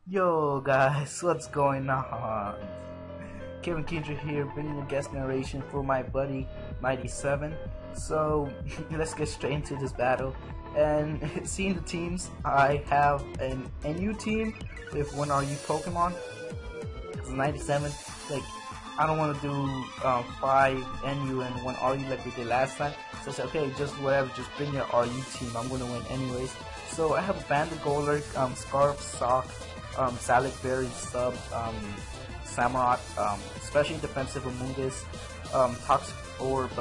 Yo guys, what's going on? KevinKingdra here, bringing a guest narration for my buddy 97. So let's get straight into this battle. And seeing the teams, I have an NU team with 1RU Pokemon. 97, like I don't want to do 5 NU and 1RU like we did last time. So I said, okay, just whatever, just bring your RU team. I'm gonna win anyways. So I have a Banded Golurk, Scarf, Sock, Salad Berry, Sub, Samurott, especially defensive Amoonguss, Toxic Orb,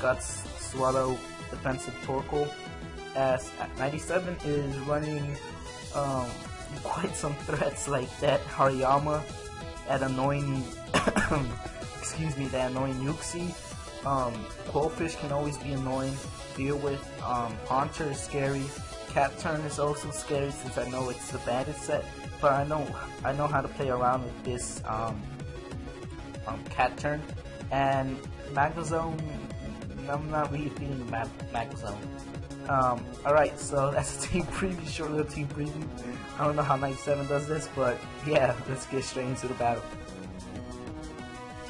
Guts, Swallow, defensive Torkoal. As 97 is running quite some threats like that Hariyama, that annoying excuse me, that annoying Yuxi. Quillfish can always be annoying to deal with. Haunter is scary. Cat Turn is also scary since I know it's the bandit set, but I know how to play around with this Cat Turn. And Magnezone, I'm not really feeling Magnezone. Alright, so that's a team preview, short little team preview. I don't know how 97 does this, but yeah, let's get straight into the battle.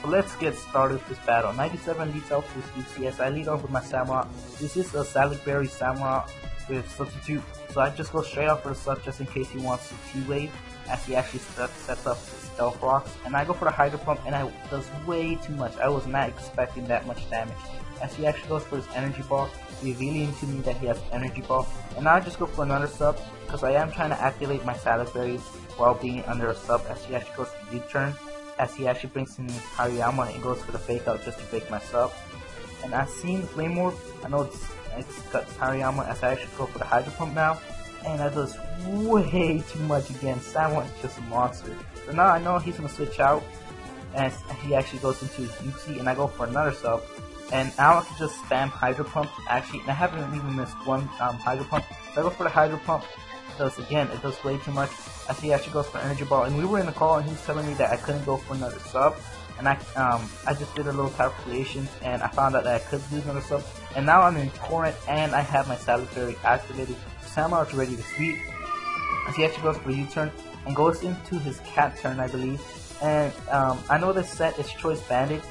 So let's get started with this battle. 97 leads off with UCS. I lead off with my Samurott. This is a Salad Berry Samurott with Substitute, so I just go straight off for the sub just in case he wants to T-Wave, as he actually sets up his Stealth Rocks. And I go for the Hydro Pump, and I does way too much. I was not expecting that much damage. As he actually goes for his Energy Ball, revealing to me that he has Energy Ball. And now I just go for another sub, because I am trying to activate my Salad Berries while being under a sub, as he actually goes for U-Turn, as he actually brings in Hariyama and goes for the Fake Out just to fake my sub. And I've seen Flame Orb, I know it's got Hariyama, as I actually go for the Hydro Pump now, and that does way too much again. Samurott is just a monster. So now I know he's going to switch out, as he actually goes into his Yuxi, and I go for another sub. And now I can just spam Hydro Pump, actually, and I haven't even missed one Hydro Pump. So I go for the Hydro Pump, it does way too much, as he actually goes for Energy Ball. And we were in the call, and he was telling me that I couldn't go for another sub. And I just did a little calculation, and I found out that I could do another sub. And now I'm in Torrent, and I have my Salad Berry activated. Samurott's ready to sweep, as he actually goes for a U-turn, and goes into his Cat Turn, I believe. And I know this set is Choice Banded,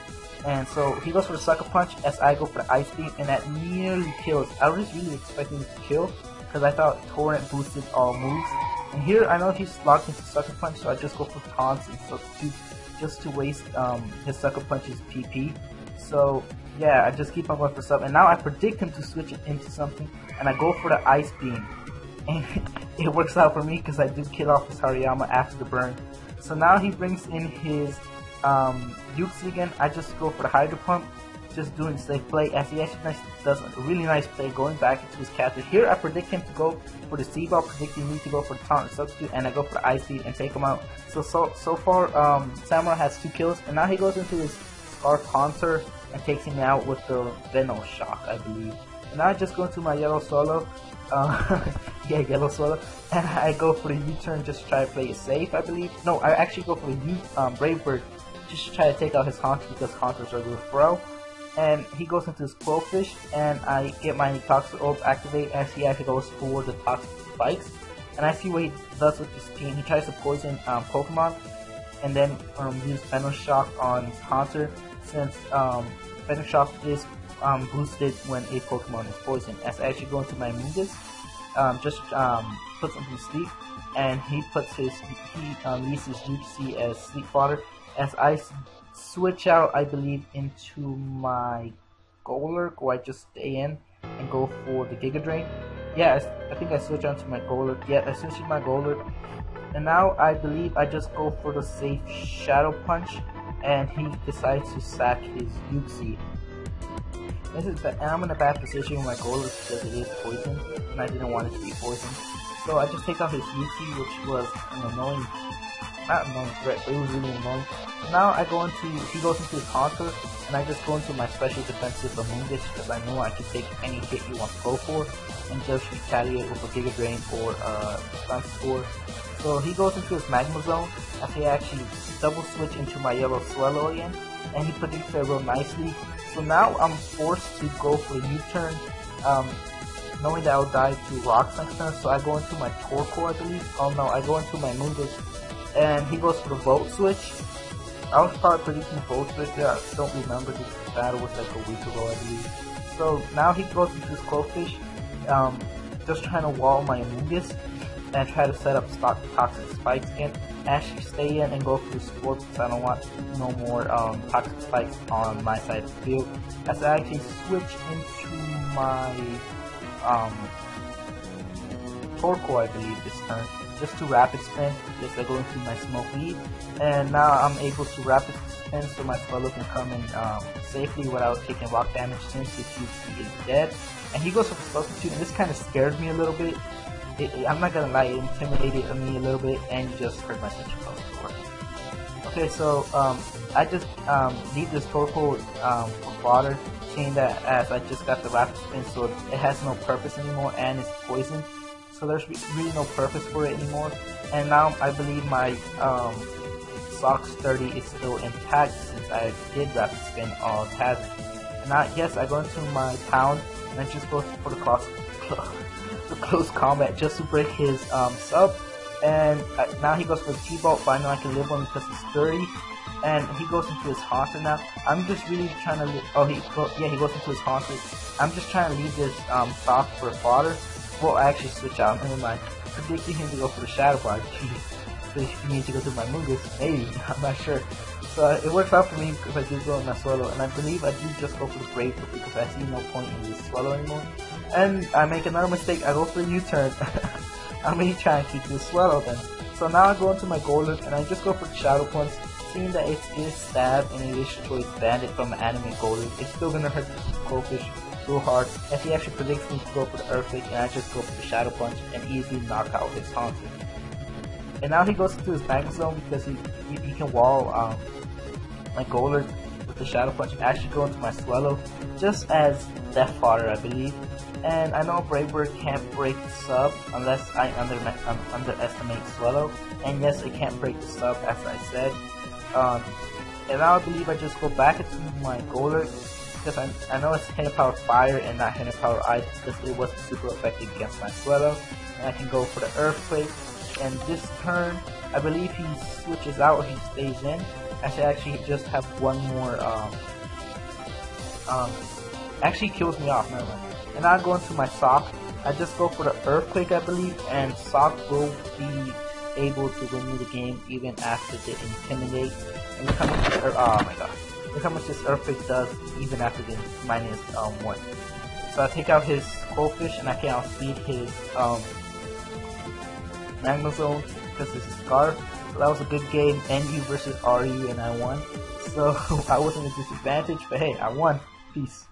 and so he goes for the Sucker Punch, as I go for the Ice Beam, and that nearly kills. I was really expecting it to kill, because I thought Torrent boosted all moves. And here I know he's locked into Sucker Punch, so I just go for Taunts and Substitute, just to waste his Sucker Punch's PP. So yeah, I just keep on going for sub, and now I predict him to switch it into something, and I go for the Ice Beam. And it works out for me, because I do kill off his Hariyama after the burn. So now he brings in his Yuxi again. I just go for the Hydro Pump, just doing safe play, as he actually does a really nice play going back into his capture. Here I predict him to go for the Seaball, predicting me to go for the Taunt and Substitute, and I go for the Ice Beam and take him out. So far Samurott has 2 kills, and now he goes into his Scarf Haunter and takes him out with the Venom Shock, I believe. And now I just go into my Yellow Solo, yeah, Yellow Solo, and I go for the U-turn just to try to play it safe, I believe. No, I actually go for the Brave Bird just to try to take out his Haunter, because Haunter's regular throw. And he goes into his Quillfish, and I get my Toxic Orb activate, as he actually goes for the Toxic Spikes. And I see what he does with his team. He tries to poison Pokemon, and then use Venom Shock on his Haunter, since Venom Shock is boosted when a Pokemon is poisoned. As I actually go into my Amoonguss, just puts him to sleep, and he puts his uses Juicy as sleep fodder, as I switch out, I believe, into my Golurk, or I just stay in and go for the Giga Drain. Yeah, I think I switch on to my Golurk. Yeah, I switch to my Golurk, and now I believe I just go for the safe Shadow Punch, and he decides to sack his Yuxi. I'm in a bad position with my Golurk, because it is poison, and I didn't want it to be poisoned. So I just take out his Yuxi, which was an annoying, not annoying threat, but it was really annoying. Now he goes into his Haunter, and I just go into my special defensive Amoonguss, because I know I can take any hit he wants to go for, and just retaliate with a Giga Drain or Stun Spore. So he goes into his Magma Zone, as he actually double switch into my Yellow Swallow again, and he predicts it real nicely. So now I'm forced to go for a U-turn, knowing that I'll die to Rocks next turn, so I go into my Torkoal, I believe. Oh no, I go into my Amoonguss, and he goes for the Volt Switch. I was probably predicting the Volt Switch there. I don't remember, this battle was like a week ago, I believe. So now he goes into his Cloakfish, just trying to wall my Amoonguss and try to set up toxic spikes again. Actually stay in and go for the Spore because I don't want no more toxic spikes on my side of the field. As I actually switch into my Torkoal, I believe, this turn, just to rapid spin. Yes, I go into my Smoke Lead, and now I'm able to rapid spin so my Swallow can come in safely without taking rock damage since he is dead. And he goes for the Substitute, and this kind of scared me a little bit. I'm not gonna lie, it intimidated me a little bit, and just hurt my Citrus Sword. Okay, so I just leave this Torkoal for fodder, seeing that as I just got the rapid spin, so it has no purpose anymore, and it's poison. So there's really no purpose for it anymore. And now I believe my Socks 30 is still intact since I did rapid spin all Tazz. And now, yes, I go into my pound and I just go for the close combat just to break his sub. And now he goes for the T-Bolt, but I know I can live on because he's 30. And he goes into his Haunter now. I'm just really trying to he goes into his Haunter. I'm just trying to leave this Sock for fodder. Well, I actually switch out. Never mind. Predicting him to go for the Shadow Ball. So he needs to go through my Amoonguss. Maybe. I'm not sure. So it works out for me because I did go in my Swallow. And I believe I do just go for the Brave because I see no point in this Swallow anymore. And I make another mistake. I go for a U-turn. I'm really trying to keep this Swallow then. So now I go into my Golden and I just go for the Shadow Punch. Seeing that it is Stab and it destroys Bandit from the anime Golden, it's still gonna hurt the Goldfish so hard, as he actually predicts me to go for the Earthquake, and I just go for the Shadow Punch and easily knock out his Haunter. And now he goes into his Magma Zone because he can wall my Golden with the Shadow Punch and actually go into my Swallow just as Death Fodder, I believe. And I know Brave Bird can't break the sub unless I underestimate Swallow, and yes, it can't break the sub as I said. And now I believe I just go back into my Golden because I know it's Hidden Power Fire and not Hidden Power Ice because it wasn't super effective against my Swallow. And I can go for the Earthquake. And this turn, I believe he switches out or he stays in. I should actually just have one more. Actually kills me off. Never mind. And now I go into my Sock. I just go for the Earthquake, I believe, and Sock will be able to win me the game even after the Intimidate. And look how much oh my god. Look how much this Earthquake does even after the -1. So I take out his Goldfish and I can outspeed his Magma Zone because it's a Scarf. So that was a good game. NU versus RU and I won. So I wasn't at a disadvantage, but hey, I won. Peace.